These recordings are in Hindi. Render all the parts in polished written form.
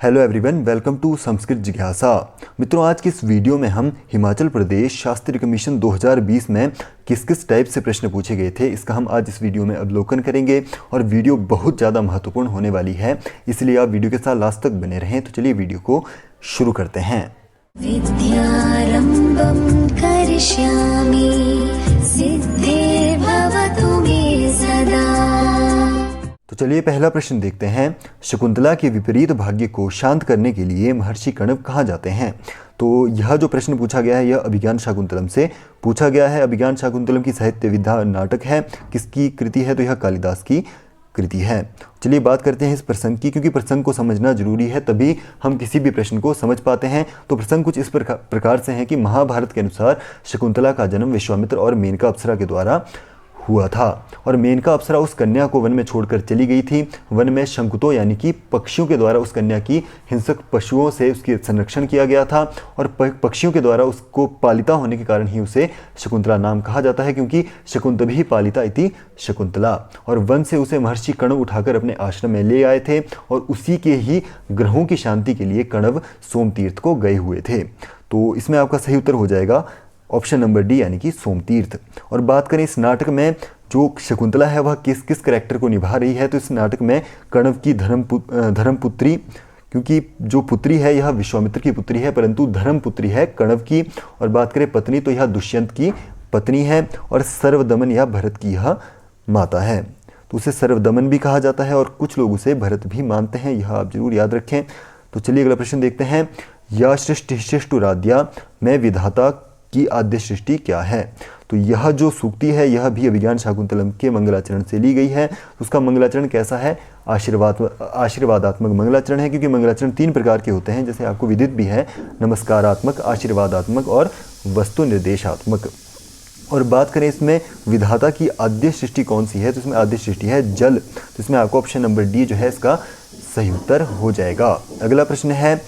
Hello everyone, welcome to Sanskrit जिज्ञासा। मित्रों, आज की इस वीडियो में हम हिमाचल प्रदेश शास्त्रीय कमीशन 2020 में किस किस टाइप से प्रश्न पूछे गए थे इसका हम आज इस वीडियो में अवलोकन करेंगे। और वीडियो बहुत ज़्यादा महत्वपूर्ण होने वाली है, इसलिए आप वीडियो के साथ लास्ट तक बने रहें। तो चलिए वीडियो को शुरू करते हैं। विद्यारम्भं करिष्यामि सिद्धिर्भवतु मे सदा। तो चलिए पहला प्रश्न देखते हैं। शकुंतला के विपरीत भाग्य को शांत करने के लिए महर्षि कण्व कहाँ जाते हैं? तो यह जो प्रश्न पूछा गया है यह अभिज्ञान शाकुंतलम से पूछा गया है। अभिज्ञान शाकुंतलम की साहित्य विधा नाटक है। किसकी कृति है? तो यह कालिदास की कृति है। चलिए बात करते हैं इस प्रसंग की, क्योंकि प्रसंग को समझना जरूरी है, तभी हम किसी भी प्रश्न को समझ पाते हैं। तो प्रसंग कुछ इस प्रकार से है कि महाभारत के अनुसार शकुंतला का जन्म विश्वामित्र और मेनका अप्सरा के द्वारा हुआ था। और मेनका अप्सरा उस कन्या को वन में छोड़कर चली गई थी। वन में शंकुतों यानी कि पक्षियों के द्वारा उस कन्या की हिंसक पशुओं से उसकी संरक्षण किया गया था। और पक्षियों के द्वारा उसको पालिता होने के कारण ही उसे शकुंतला नाम कहा जाता है, क्योंकि शकुंतभी पालिता इति शकुंतला। और वन से उसे महर्षि कण्व उठाकर अपने आश्रम में ले आए थे और उसी के ही ग्रहों की शांति के लिए कण्व सोमतीर्थ को गए हुए थे। तो इसमें आपका सही उत्तर हो जाएगा ऑप्शन नंबर डी यानी कि सोमतीर्थ। और बात करें इस नाटक में जो शकुंतला है वह किस किस कैरेक्टर को निभा रही है, तो इस नाटक में कण्व की धर्मपुत्री, क्योंकि जो पुत्री है यह विश्वामित्र की पुत्री है, परंतु धर्मपुत्री है कण्व की। और बात करें पत्नी तो यह दुष्यंत की पत्नी है। और सर्वदमन या भरत की यह माता है, तो उसे सर्वदमन भी कहा जाता है और कुछ लोग उसे भरत भी मानते हैं, यह आप जरूर याद रखें। तो चलिए अगला प्रश्न देखते हैं। या सृष्टि शिष्टुराद्या में विधाता की आद्य सृष्टि क्या है? तो यह जो सूक्ति है यह भी अभिज्ञान शाकुंतलम के मंगलाचरण से ली गई है। उसका मंगलाचरण कैसा है? आशीर्वादात्मक मंगलाचरण है, क्योंकि मंगलाचरण 3 प्रकार के होते हैं, जैसे आपको विदित भी है, नमस्कारात्मक, आशीर्वादात्मक और वस्तु निर्देशात्मक। और बात करें इसमें विधाता की आद्य सृष्टि कौन सी है, तो इसमें आद्य सृष्टि है जल। तो इसमें आपको ऑप्शन नंबर डी जो है इसका सही उत्तर हो जाएगा। अगला प्रश्न है।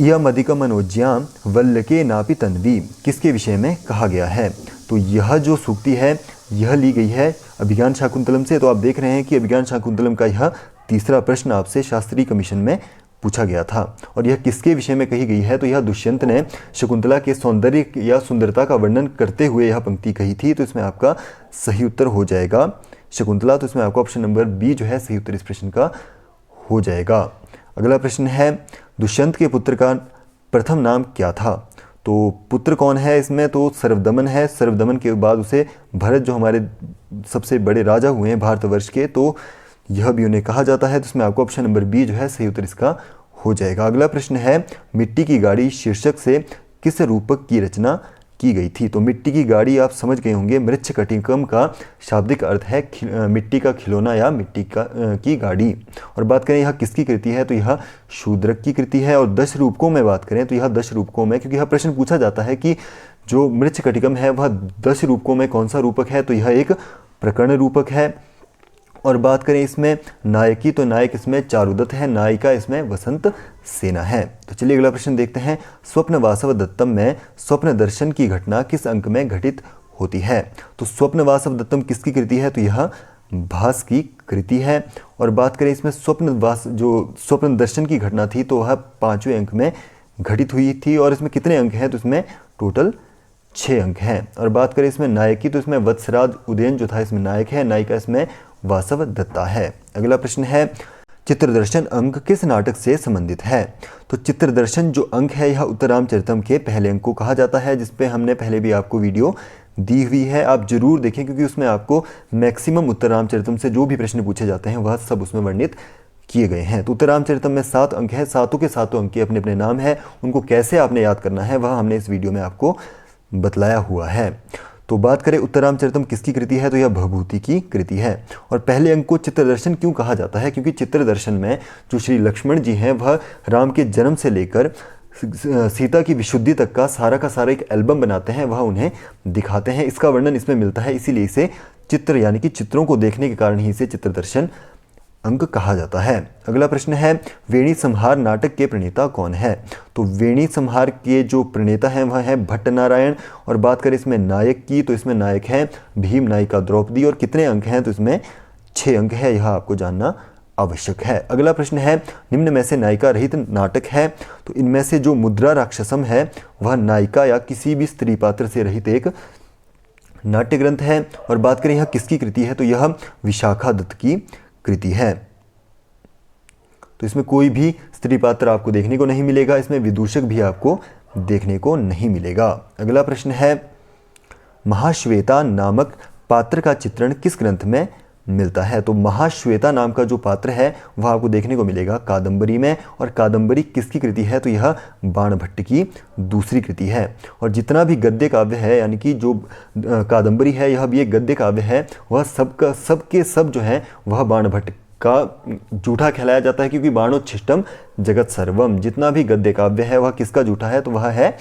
यम अधिक मनोज्याम वल्लके नापि तन्वी किसके विषय में कहा गया है? तो यह जो सूक्ति है यह ली गई है अभिज्ञान शाकुंतलम से। तो आप देख रहे हैं कि अभिज्ञान शाकुंतलम का यह तीसरा प्रश्न आपसे शास्त्रीय कमीशन में पूछा गया था। और यह किसके विषय में कही गई है? तो यह दुष्यंत ने शकुंतला के सौंदर्य या सुंदरता का वर्णन करते हुए यह पंक्ति कही थी। तो इसमें आपका सही उत्तर हो जाएगा शकुंतला। तो इसमें आपका ऑप्शन नंबर बी जो है सही उत्तर इस प्रश्न का हो जाएगा। अगला प्रश्न है। दुष्यंत के पुत्र का प्रथम नाम क्या था? तो पुत्र कौन है इसमें? तो सर्वदमन है। सर्वदमन के बाद उसे भरत, जो हमारे सबसे बड़े राजा हुए हैं भारतवर्ष के, तो यह भी उन्हें कहा जाता है। तो इसमें आपको ऑप्शन नंबर बी जो है सही उत्तर इसका हो जाएगा। अगला प्रश्न है। मिट्टी की गाड़ी शीर्षक से किस रूपक की रचना की गई थी? तो मिट्टी की गाड़ी आप समझ गए होंगे, मृच्छकटिकम का शाब्दिक अर्थ है मिट्टी का खिलौना या मिट्टी की गाड़ी। और बात करें यह किसकी कृति है? तो यह शूद्रक की कृति है। और 10 रूपकों में बात करें तो यह 10 रूपकों में, क्योंकि यह प्रश्न पूछा जाता है कि जो मृच्छकटिकम है वह 10 रूपकों में कौन सा रूपक है, तो यह एक प्रकर्ण रूपक है। और बात करें इसमें नायकी, तो नायक इसमें चारुदत्त है, नायिका इसमें वसंत सेना है। तो चलिए अगला प्रश्न देखते हैं। स्वप्न वासव दत्तम में स्वप्न दर्शन की घटना किस अंक में घटित होती है? तो स्वप्न वासव दत्तम किसकी कृति है? तो यह भास की कृति है। और बात करें इसमें स्वप्न दर्शन की घटना थी तो वह 5वें अंक में घटित हुई थी। और इसमें कितने अंक हैं? तो इसमें टोटल 6 अंक हैं। और बात करें इसमें नायकी, तो इसमें वत्सराज उदयन जो था इसमें नायक है, नायिका इसमें वासव दत्ता है। अगला प्रश्न है। चित्रदर्शन अंक किस नाटक से संबंधित है? तो चित्रदर्शन जो अंक है यह उत्तरामचरितम के पहले अंक को कहा जाता है, जिसपे हमने पहले भी आपको वीडियो दी हुई है, आप जरूर देखें, क्योंकि उसमें आपको मैक्सिमम उत्तरामचरितम से जो भी प्रश्न पूछे जाते हैं वह सब उसमें वर्णित किए गए हैं। तो उत्तरामचरितम में 7 अंक हैं, सातों के सातों अंक के अपने अपने नाम है। उनको कैसे आपने याद करना है वह हमने इस वीडियो में आपको बतलाया हुआ है। तो बात करें उत्तरामचरितम किसकी कृति है? तो यह भभूति की कृति है। और पहले अंक को चित्रदर्शन क्यों कहा जाता है? क्योंकि चित्रदर्शन में जो श्री लक्ष्मण जी हैं वह राम के जन्म से लेकर सीता की विशुद्धि तक का सारा एक एल्बम बनाते हैं, वह उन्हें दिखाते हैं। इसका वर्णन इसमें मिलता है, इसीलिए इसे चित्र यानी कि चित्रों को देखने के कारण ही इसे चित्रदर्शन अंक कहा जाता है। अगला प्रश्न है। वेणी संहार नाटक के प्रणेता कौन है? तो वेणी संहार के जो प्रणेता हैं वह है भट्ट नारायण। और बात करें इसमें नायक की, तो इसमें नायक हैं भीम, नायिका द्रौपदी। और कितने अंक हैं? तो इसमें 6 अंक है, यह आपको जानना आवश्यक है। अगला प्रश्न है, निम्न में से नायिका रहित नाटक है। तो इनमें से जो मुद्रा राक्षसम है वह नायिका या किसी भी स्त्री पात्र से रहित एक नाट्य ग्रंथ है। और बात करें यह किसकी कृति है, तो यह विशाखा दत्त की कृति है। तो इसमें कोई भी स्त्री पात्र आपको देखने को नहीं मिलेगा, इसमें विदूषक भी आपको देखने को नहीं मिलेगा। अगला प्रश्न है, महाश्वेता नामक पात्र का चित्रण किस ग्रंथ में मिलता है। तो महाश्वेता नाम का जो पात्र है वह आपको देखने को मिलेगा कादंबरी में। और कादंबरी किसकी कृति है, तो यह बाणभट्ट की दूसरी कृति है। और जितना भी गद्य काव्य है, यानी कि जो कादंबरी है यह भी एक गद्य काव्य है, वह सबका सबके सब जो है वह बाणभट्ट का जूठा कहलाया जाता है, क्योंकि बाणोच्छिष्टम जगत सर्वम, जितना भी गद्य काव्य है वह किसका जूठा है, तो वह है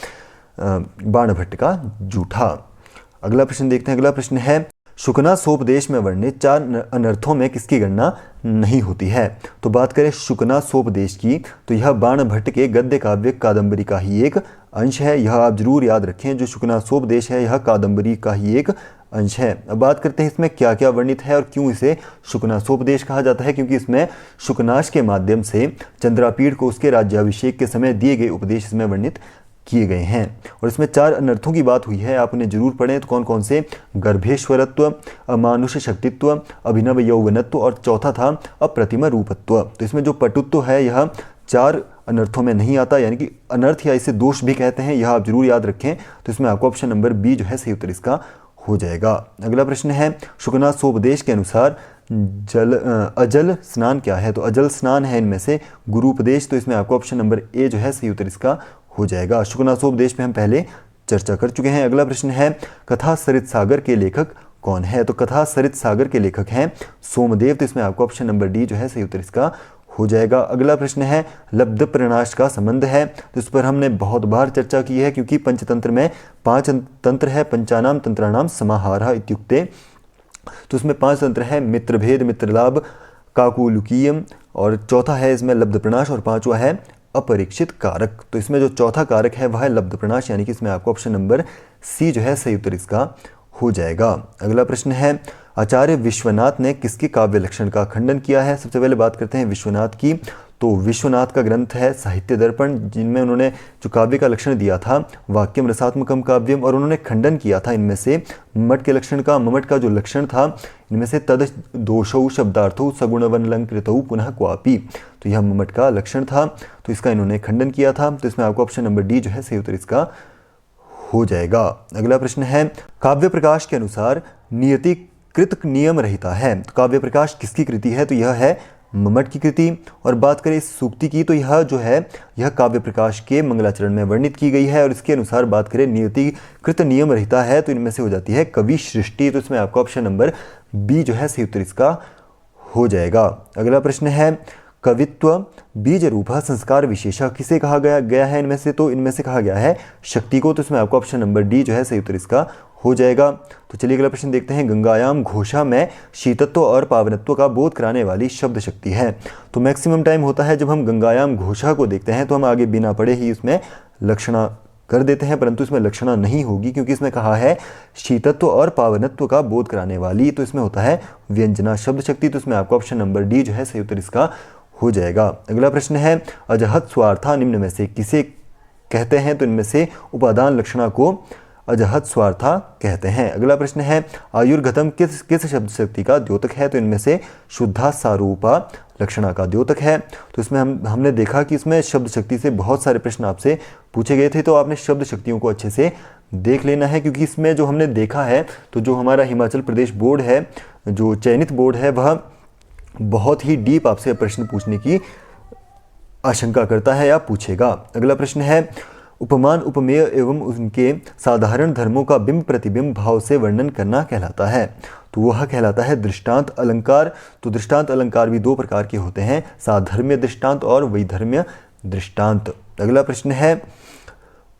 बाणभट्ट का जूठा। अगला प्रश्न देखते हैं। अगला प्रश्न है, शुकनासोपदेश में वर्णित 4 अनर्थों में किसकी गणना नहीं होती है। तो बात करें शुकनासोपदेश की, तो यह बाणभट्ट के गद्य काव्य कादंबरी का ही एक अंश है। यह आप जरूर याद रखें, जो शुकनासोपदेश है यह कादंबरी का ही एक अंश है। अब बात करते हैं इसमें क्या क्या वर्णित है और क्यों इसे शुकनासोपदेश कहा जाता है। क्योंकि इसमें शुकनाश के माध्यम से चंद्रापीड़ को उसके राज्याभिषेक के समय दिए गए उपदेश इसमें वर्णित किए गए हैं। और इसमें 4 अनर्थों की बात हुई है, आप उन्हें जरूर पढ़ें। तो कौन कौन से, गर्भेश्वरत्व, अमानुष शक्तित्व, अभिनव यौवनत्व और चौथा था अप्रतिम रूपत्व। तो इसमें जो पटुत्व है यह 4 अनर्थों में नहीं आता, यानी कि अनर्थ या इसे दोष भी कहते हैं, यह आप जरूर याद रखें। तो इसमें आपको ऑप्शन नंबर बी जो है सही उत्तर इसका हो जाएगा। अगला प्रश्न है, शुकनासोपदेश के अनुसार अजल स्नान क्या है। तो अजल स्नान है इनमें से गुरुपदेश। तो इसमें आपको ऑप्शन नंबर ए जो है सही उत्तर इसका हो जाएगा। शुकनासोपदेश में हम पहले चर्चा कर चुके हैं। अगला प्रश्न है, कथा सरित सागर के लेखक कौन है। तो कथा सरित सागर के लेखक हैं सोमदेव। तो इसमें आपको ऑप्शन नंबर डी जो है सही उत्तर इसका हो जाएगा। अगला प्रश्न है, लब्ध प्रणाश का संबंध है। तो इस पर हमने बहुत बार चर्चा की है, क्योंकि पंचतंत्र में 5 तंत्र है, पंचानाम तंत्राणाम समाहारः इत्युक्ते। तो इसमें 5 तंत्र है, मित्रभेद, मित्रलाभ, काकुलुकीयम, और चौथा है इसमें लब्ध प्रणाश, और 5वां है अपरीक्षित कारक। तो इसमें जो चौथा कारक है वह है लब्ध प्रणाश, यानी कि इसमें आपको ऑप्शन नंबर सी जो है सही उत्तर इसका हो जाएगा। अगला प्रश्न है, आचार्य विश्वनाथ ने किसके काव्य लक्षण का खंडन किया है। सबसे पहले बात करते हैं विश्वनाथ की। तो विश्वनाथ का ग्रंथ है साहित्य दर्पण, जिनमें उन्होंने जो काव्य का लक्षण दिया था वाक्यम रसात्मकम काव्यम, और उन्होंने खंडन किया था इनमें से मम्मट के लक्षण का। मम्मट का जो लक्षण था इनमें से तद दोषौ शब्दार्थौ सगुणवनलंकृतौ पुनः क्वापि, तो यह मम्मट का लक्षण था, तो इसका इन्होंने खंडन किया था। तो इसमें आपको ऑप्शन नंबर डी जो है सही उत्तर इसका हो जाएगा। अगला प्रश्न है, काव्य प्रकाश के अनुसार नियतिकृत नियम रहता है। तो काव्य प्रकाश किसकी कृति है। तो यह है मम्मट की कृति। और बात करें इस सूक्ति की, तो यह जो है यह काव्य प्रकाश के मंगलाचरण में वर्णित की गई है। और इसके अनुसार बात करें नियतिकृत नियम रहता है, तो इनमें से हो जाती है कवि सृष्टि। तो इसमें आपका ऑप्शन नंबर बी जो है सही उत्तर इसका हो जाएगा। अगला प्रश्न है, कवित्व बीज रूप संस्कार विशेषा किसे कहा गया है इनमें से। तो इनमें से कहा गया है शक्ति को। तो इसमें आपको ऑप्शन नंबर डी जो है सही उत्तर इसका हो जाएगा। तो चलिए अगला प्रश्न देखते हैं, गंगायाम घोषा में शीतत्व और पावनत्व का बोध कराने वाली शब्द शक्ति है। तो मैक्सिमम टाइम होता है जब हम गंगायाम घोषा को देखते हैं तो हम आगे बिना पढ़े ही उसमें लक्षणा कर देते हैं, परंतु इसमें लक्षणा नहीं होगी, क्योंकि इसमें कहा है शीतत्व और पावनत्व का बोध कराने वाली। तो इसमें होता है व्यंजना शब्द शक्ति। तो इसमें आपको ऑप्शन नंबर डी जो है सही उत्तर इसका हो जाएगा। अगला प्रश्न है, अजहत स्वार्था निम्न में से किसे कहते हैं। तो इनमें से उपादान लक्षणा को अजहत स्वार्था कहते हैं। अगला प्रश्न है, आयुर्गतम किस शब्द शक्ति का द्योतक है। तो इनमें से शुद्धा सारूपा लक्षणा का द्योतक है। तो इसमें हमने देखा कि इसमें शब्द शक्ति से बहुत सारे प्रश्न आपसे पूछे गए थे, तो आपने शब्द शक्तियों को अच्छे से देख लेना है, क्योंकि इसमें जो हमने देखा है, तो जो हमारा हिमाचल प्रदेश बोर्ड है, जो चयनित बोर्ड है, वह बहुत ही डीप आपसे प्रश्न पूछने की आशंका करता है या पूछेगा। अगला प्रश्न है, उपमान उपमेय एवं उनके साधारण धर्मों का बिंब प्रतिबिंब भाव से वर्णन करना कहलाता है। तो वह कहलाता है दृष्टांत अलंकार। तो दृष्टांत अलंकार भी 2 प्रकार के होते हैं, साधर्म्य दृष्टांत और वैधर्म्य दृष्टांत। अगला प्रश्न है,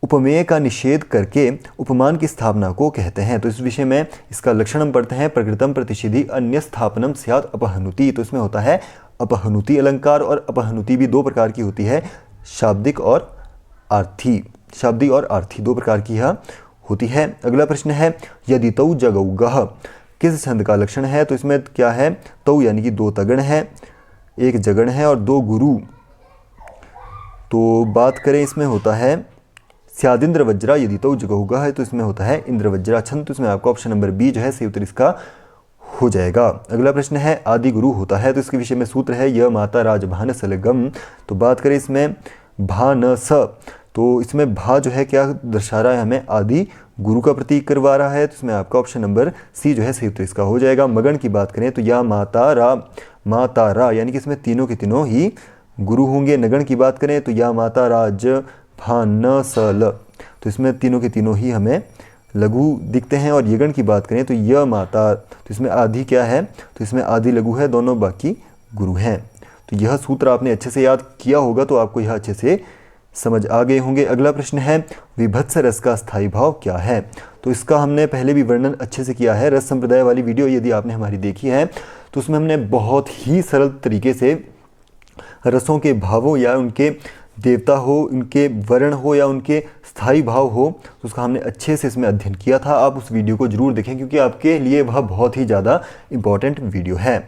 उपमेय का निषेध करके उपमान की स्थापना को कहते हैं। तो इस विषय में इसका लक्षण हम पढ़ते हैं, प्रकृतम प्रतिषिधि अन्य स्थापनम स्यात् अपहनुति। तो इसमें होता है अपहनुति अलंकार, और अपहनुति भी 2 प्रकार की होती है, शाब्दिक और आर्थी। शाब्दिक और आर्थी 2 प्रकार की यह होती है। अगला प्रश्न है, यदि तौ जगौ गह किस छंद का लक्षण है। तो इसमें क्या है, तौ यानी कि 2 तगण है, एक जगण है और 2 गुरु। तो बात करें इसमें होता है स्यादिंद्र वज्रा यदि तो जगहुगा है, तो इसमें होता है इंद्र वज्रा छंद। तो इसमें आपका ऑप्शन नंबर बी जो है सही उत्तर इसका हो जाएगा। अगला प्रश्न है आदि गुरु होता है, तो इसके विषय में सूत्र है य माता राजभान सलगम। तो बात करें इसमें भा न स, तो इसमें भा जो है क्या दर्शा रहा है, हमें आदि गुरु का प्रतीक करवा रहा है। तो इसमें आपका ऑप्शन नंबर सी जो है सही उत्तर इसका हो जाएगा। मगन की बात करें तो या माता रा यानी कि इसमें तीनों के तीनों ही गुरु होंगे। नगण की बात करें तो या माता राज भान सल, तो इसमें तीनों के तीनों ही हमें लघु दिखते हैं। और यगण की बात करें तो य माता, तो इसमें आदि क्या है, तो इसमें आदि लघु है, दोनों बाकी गुरु हैं। तो यह सूत्र आपने अच्छे से याद किया होगा तो आपको यह अच्छे से समझ आ गए होंगे। अगला प्रश्न है विभत्स रस का स्थायी भाव क्या है। तो इसका हमने पहले भी वर्णन अच्छे से किया है। रस संप्रदाय वाली वीडियो यदि आपने हमारी देखी है तो उसमें हमने बहुत ही सरल तरीके से रसों के भावों या उनके देवता हो, उनके वर्ण हो या उनके स्थायी भाव हो, तो उसका हमने अच्छे से इसमें अध्ययन किया था। आप उस वीडियो को जरूर देखें क्योंकि आपके लिए वह बहुत ही ज़्यादा इम्पॉर्टेंट वीडियो है।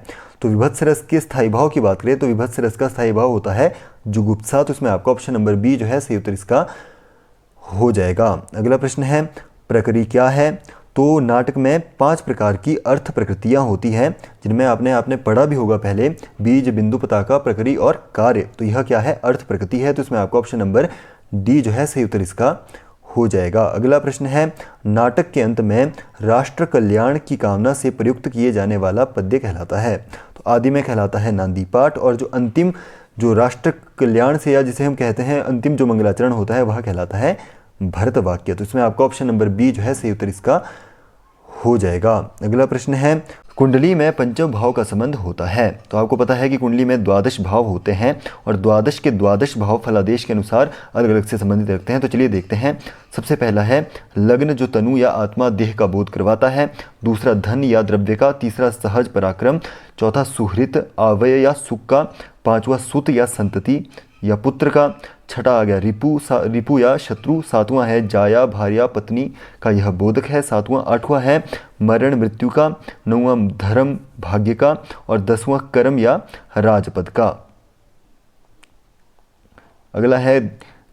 तो विभत्स रस के स्थायी भाव की बात करें तो विभत्स रस का स्थायी भाव होता है जुगुप्सा। तो इसमें आपका ऑप्शन नंबर बी जो है सही उत्तर इसका हो जाएगा। अगला प्रश्न है प्रकृति क्या है। तो नाटक में 5 प्रकार की अर्थ प्रकृतियाँ होती हैं जिनमें आपने पढ़ा भी होगा पहले, बीज, बिंदु, पताका, प्रकृति और कार्य। तो यह क्या है, अर्थ प्रकृति है। तो इसमें आपका ऑप्शन नंबर डी जो है सही उत्तर इसका हो जाएगा। अगला प्रश्न है नाटक के अंत में राष्ट्र कल्याण की कामना से प्रयुक्त किए जाने वाला पद्य कहलाता है। तो आदि में कहलाता है नांदी पाठ, और जो अंतिम जो राष्ट्र कल्याण से या जिसे हम कहते हैं अंतिम जो मंगलाचरण होता है वह कहलाता है भरत वाक्य। तो इसमें आपका ऑप्शन नंबर बी जो है सही उत्तर इसका हो जाएगा। अगला प्रश्न है कुंडली में पंचम भाव का संबंध होता है। तो आपको पता है कि कुंडली में 12 भाव होते हैं और 12 के 12 भाव फलादेश के अनुसार अलग अलग से संबंधित रखते हैं। तो चलिए देखते हैं। सबसे पहला है लग्न जो तनु या आत्मा देह का बोध करवाता है। दूसरा धन या द्रव्य का। तीसरा सहज पराक्रम। चौथा सुहृत आवय या सुख का। पांचवा सुत या संतति या पुत्र का। छठा आ गया रिपु या शत्रु। सातवां है जाया भार्या पत्नी का, यह बोधक है। सातवां आठवां है मरण मृत्यु का। नौवां धर्म भाग्य का। और 10वां कर्म या राजपद का। अगला है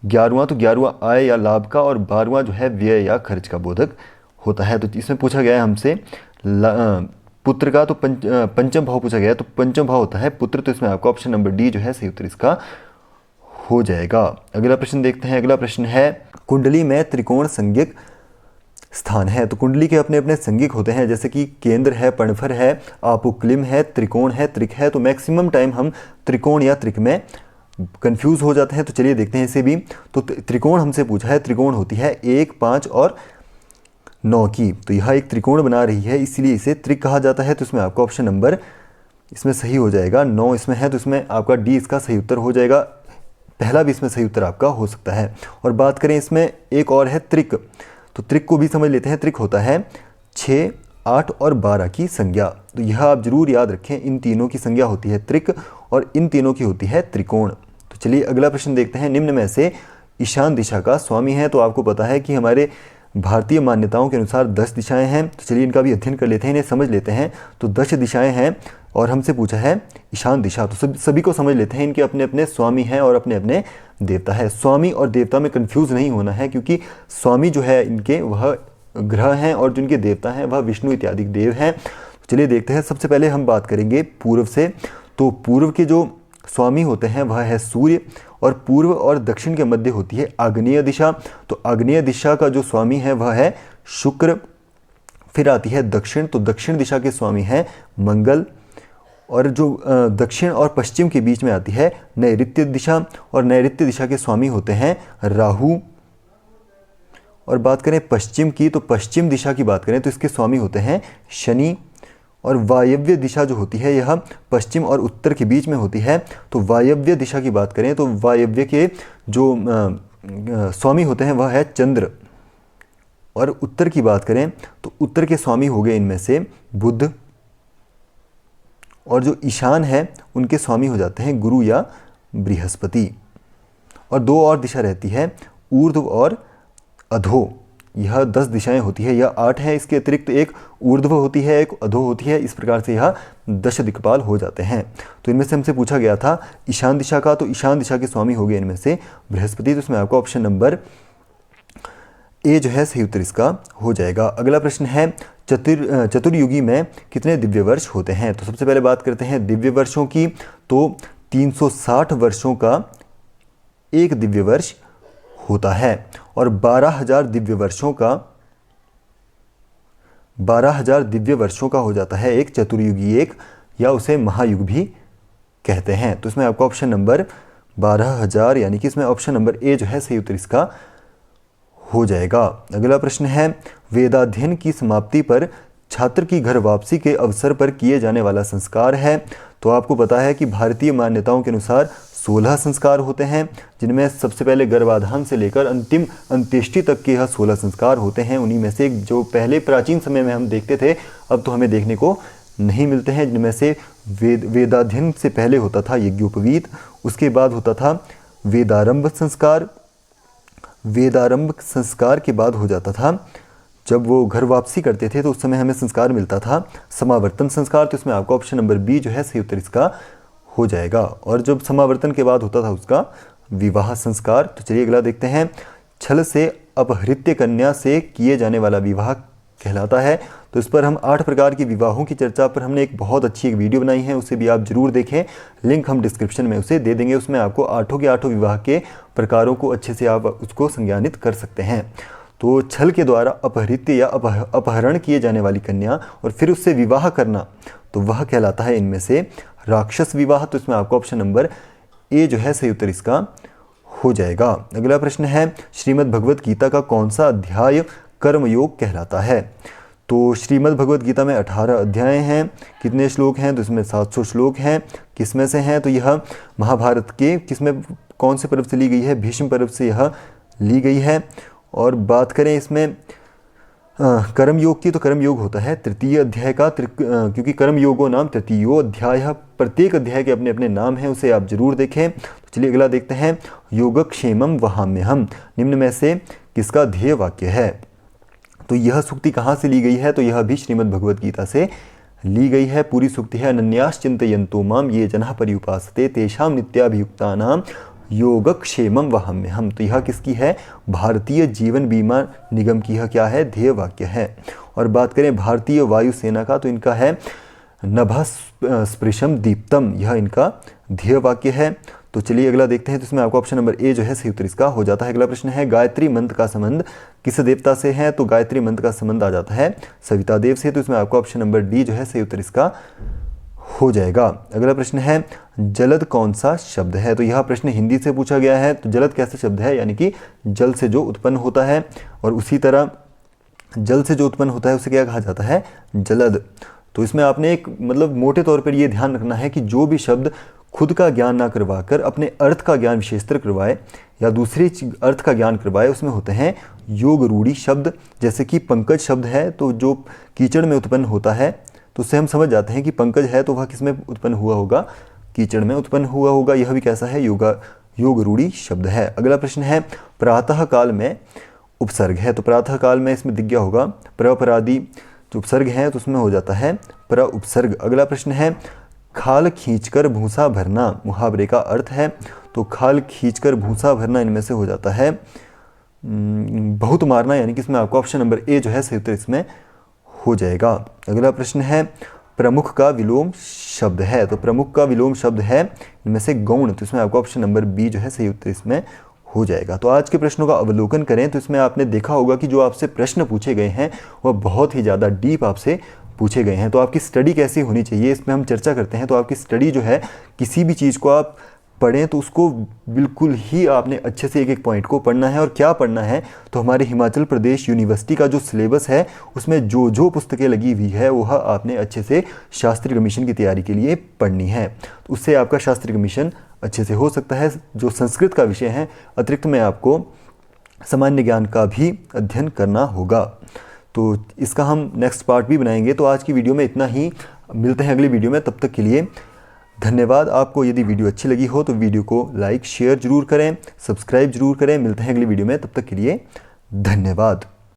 11वां, तो 11वां आय या लाभ का। और 12वां जो है व्यय या खर्च का बोधक होता है। तो इसमें पूछा गया है हमसे पुत्र का, तो पंचम भाव पूछा गया है, तो पंचम भाव होता है पुत्र। तो इसमें आपका ऑप्शन नंबर डी जो है सही उत्तर इसका हो जाएगा। अगला प्रश्न देखते हैं। अगला प्रश्न है कुंडली में त्रिकोण संज्ञक स्थान है। तो कुंडली के अपने अपने संज्ञक होते हैं, जैसे कि केंद्र है, पणफर है, आपुक्लिम है, त्रिकोण है, त्रिक है। तो मैक्सिमम टाइम हम त्रिकोण या त्रिक में कंफ्यूज हो जाते हैं। तो चलिए देखते हैं इसे भी। तो त्रिकोण हमसे पूछा है, त्रिकोण होती है 1, 5 और 9 की। तो यह एक त्रिकोण बना रही है, इसीलिए इसे त्रिक कहा जाता है। तो इसमें आपका ऑप्शन नंबर इसमें सही हो जाएगा। 9 इसमें है तो इसमें आपका डी इसका सही उत्तर हो जाएगा। पहला भी इसमें सही उत्तर आपका हो सकता है। और बात करें इसमें एक और है त्रिक। तो त्रिक को भी समझ लेते हैं। त्रिक होता है 6, 8 और 12 की संज्ञा। तो यह आप जरूर याद रखें, इन तीनों की संज्ञा होती है त्रिक और इन तीनों की होती है त्रिकोण। तो चलिए अगला प्रश्न देखते हैं। निम्न में से ईशान दिशा का स्वामी है। तो आपको पता है कि हमारे भारतीय मान्यताओं के अनुसार 10 दिशाएं हैं। तो चलिए इनका भी अध्ययन कर लेते हैं, इन्हें समझ लेते हैं। तो 10 दिशाएं हैं और हमसे पूछा है ईशान दिशा। तो सभी को समझ लेते हैं। इनके अपने अपने स्वामी हैं और अपने अपने देवता है। स्वामी और देवता में कंफ्यूज नहीं होना है, क्योंकि स्वामी जो है इनके वह ग्रह हैं और जिनके देवता हैं वह विष्णु इत्यादि देव हैं। तो चलिए देखते हैं। सबसे पहले हम बात करेंगे पूर्व से। तो पूर्व के जो स्वामी होते हैं वह है सूर्य, और पूर्व और दक्षिण के मध्य होती है आग्नेय दिशा। तो आग्नेय दिशा का जो स्वामी है वह है शुक्र। फिर आती है दक्षिण। तो दक्षिण दिशा के स्वामी है मंगल। और जो दक्षिण और पश्चिम के बीच में आती है नैऋत्य दिशा, और नैऋत्य दिशा के स्वामी होते हैं राहु। और बात करें पश्चिम की, तो पश्चिम दिशा की बात करें तो इसके स्वामी होते हैं शनि। और वायव्य दिशा जो होती है यह पश्चिम और उत्तर के बीच में होती है। तो वायव्य दिशा की बात करें तो वायव्य के जो स्वामी होते हैं वह है चंद्र। और उत्तर की बात करें तो उत्तर के स्वामी हो गए इनमें से बुध। और जो ईशान है उनके स्वामी हो जाते हैं गुरु या बृहस्पति। और 2 और दिशा रहती है ऊर्ध्व और अधो। यह 10 दिशाएं होती है, यह 8 है, इसके अतिरिक्त एक ऊर्ध्व होती है, एक अधो होती है, इस प्रकार से यह 10 दिक्पाल हो जाते हैं। तो इनमें से हमसे पूछा गया था ईशान दिशा का, तो ईशान दिशा के स्वामी हो गए इनमें से बृहस्पति, तो इसमें आपका ऑप्शन नंबर ए जो है सही उत्तर इसका हो जाएगा। अगला प्रश्न है चतुर्युगी में कितने दिव्य वर्ष होते हैं। तो सबसे पहले बात करते हैं दिव्य वर्षों की, तो 360 वर्षों का एक दिव्य वर्ष होता है और 12,000 दिव्य वर्षों का हो जाता है एक चतुर्युगी एक, या उसे महायुग भी कहते हैं। तो इसमें आपका ऑप्शन नंबर 12,000 यानी कि इसमें ऑप्शन नंबर ए जो है सही उत्तर इसका हो जाएगा। अगला प्रश्न है वेदाध्ययन की समाप्ति पर छात्र की घर वापसी के अवसर पर किए जाने वाला संस्कार है। तो आपको पता है कि भारतीय मान्यताओं के अनुसार 16 संस्कार होते हैं, जिनमें सबसे पहले गर्भाधान से लेकर अंतिम अंत्येष्टि तक के यह 16 संस्कार होते हैं। उन्हीं में से जो पहले प्राचीन समय में हम देखते थे, अब तो हमें देखने को नहीं मिलते हैं, जिनमें से वेदाध्ययन से पहले होता था यज्ञोपवीत, उसके बाद होता था वेदारंभ संस्कार, वेदारंभ संस्कार के बाद हो जाता था जब वो घर वापसी करते थे तो उस समय हमें संस्कार मिलता था समावर्तन संस्कार। तो इसमें आपका ऑप्शन नंबर बी जो है सही उत्तर इसका हो जाएगा। और जब समावर्तन के बाद होता था उसका विवाह संस्कार। तो चलिए अगला देखते हैं छल से अपहृत्य कन्या से किए जाने वाला विवाह कहलाता है। तो इस पर हम 8 प्रकार के विवाहों की चर्चा पर हमने एक बहुत अच्छी एक वीडियो बनाई है, उसे भी आप जरूर देखें, लिंक हम डिस्क्रिप्शन में उसे दे देंगे। उसमें आपको 8 के 8 विवाह के प्रकारों को अच्छे से आप उसको संज्ञानित कर सकते हैं। तो छल के द्वारा अपहृत्य या अपहरण किए जाने वाली कन्या और फिर उससे विवाह करना, तो वह कहलाता है इनमें से राक्षस विवाह। तो इसमें आपको ऑप्शन नंबर ए जो है सही उत्तर इसका हो जाएगा। अगला प्रश्न है श्रीमद् भगवत गीता का कौन सा अध्याय कर्मयोग कहलाता है। तो श्रीमद् भगवत गीता में 18 अध्याय हैं। कितने श्लोक हैं, तो इसमें 700 श्लोक हैं। किसमें से हैं, तो यह महाभारत के किसमें कौन से पर्व से ली गई है, भीष्म पर्व से यह ली गई है। और बात करें इसमें कर्मयोग की, तो कर्मयोग होता है तृतीय अध्याय का, क्योंकि कर्मयोगो नाम तृतीयो अध्याय, प्रत्येक अध्याय के अपने अपने नाम हैं, उसे आप जरूर देखें। तो चलिए अगला देखते हैं योगक्षेमम वहाम्यहम् निम्न में से किसका ध्येय वाक्य है। तो यह सूक्ति कहाँ से ली गई है, तो यह भी श्रीमद् भगवत गीता से ली गई है। पूरी सूक्ति है अनन्यास चिंतयन्तो माम ये जनाः पर्युपासते तेषां नित्याभियुक्तानां योगक्षेमम वहाम्यहम्। तो यह किसकी है, भारतीय जीवन बीमा निगम की यह क्या है, ध्येय वाक्य है। और बात करें भारतीय वायुसेना का, तो इनका है नभः स्पृशम दीप्तम, यह इनका ध्येय वाक्य है। तो चलिए अगला देखते हैं। तो इसमें आपको ऑप्शन नंबर ए जो है सही उत्तर इसका हो जाता है। अगला प्रश्न है गायत्री मंत्र का संबंध किस देवता से है। तो गायत्री मंत्र का संबंध आ जाता है सविता देव से। तो इसमें आपको ऑप्शन नंबर डी जो है सही उत्तर इसका हो जाएगा। अगला प्रश्न है जलद कौन सा शब्द है। तो यह प्रश्न हिंदी से पूछा गया है। तो जलद कैसा शब्द है, यानी कि जल से जो उत्पन्न होता है, और उसी तरह जल से जो उत्पन्न होता है उसे क्या कहा जाता है, जलद। तो इसमें आपने एक मतलब मोटे तौर पर यह ध्यान रखना है कि जो भी शब्द खुद का ज्ञान ना करवाकर अपने अर्थ का ज्ञान विशेषतर करवाए या दूसरे अर्थ का ज्ञान करवाए, उसमें होते हैं योग रूढ़ी शब्द। जैसे कि पंकज शब्द है, तो जो कीचड़ में उत्पन्न होता है, तो उससे हम समझ जाते हैं कि पंकज है तो वह किस में उत्पन्न हुआ होगा, कीचड़ में उत्पन्न हुआ होगा। यह भी कैसा है, योग रूढ़ी शब्द है। अगला प्रश्न है प्रातः काल में उपसर्ग है। तो प्रातः काल में इसमें दिख गया होगा प्रपरादि जो उपसर्ग है, तो उसमें हो जाता है प्र उपसर्ग। अगला प्रश्न है खाल खींचकर भूसा भरना मुहावरे का अर्थ है। तो खाल खींचकर भूसा भरना इनमें से हो जाता है बहुत मारना, यानी कि इसमें आपको ऑप्शन नंबर ए जो है सही उत्तर इसमें हो जाएगा। अगला प्रश्न है प्रमुख का विलोम शब्द है। तो प्रमुख का विलोम शब्द है इनमें से गौण। तो इसमें आपको ऑप्शन नंबर बी जो है सही उत्तर इसमें हो जाएगा। तो आज के प्रश्नों का अवलोकन करें तो इसमें आपने देखा होगा कि जो आपसे प्रश्न पूछे गए हैं वह बहुत ही ज़्यादा डीप आपसे पूछे गए हैं। तो आपकी स्टडी कैसी होनी चाहिए इसमें हम चर्चा करते हैं। तो आपकी स्टडी जो है, किसी भी चीज़ को आप पढ़ें तो उसको बिल्कुल ही आपने अच्छे से एक एक पॉइंट को पढ़ना है। और क्या पढ़ना है, तो हमारे हिमाचल प्रदेश यूनिवर्सिटी का जो सिलेबस है उसमें जो जो पुस्तकें लगी हुई है वह आपने अच्छे से शास्त्रीय कमीशन की तैयारी के लिए पढ़नी है। तो उससे आपका शास्त्रीय कमीशन अच्छे से हो सकता है। जो संस्कृत का विषय है, अतिरिक्त में आपको सामान्य ज्ञान का भी अध्ययन करना होगा। तो इसका हम नेक्स्ट पार्ट भी बनाएंगे। तो आज की वीडियो में इतना ही, मिलते हैं अगली वीडियो में। तब तक के लिए धन्यवाद। आपको यदि वीडियो अच्छी लगी हो तो वीडियो को लाइक शेयर जरूर करें, सब्सक्राइब जरूर करें। मिलते हैं अगली वीडियो में, तब तक के लिए धन्यवाद।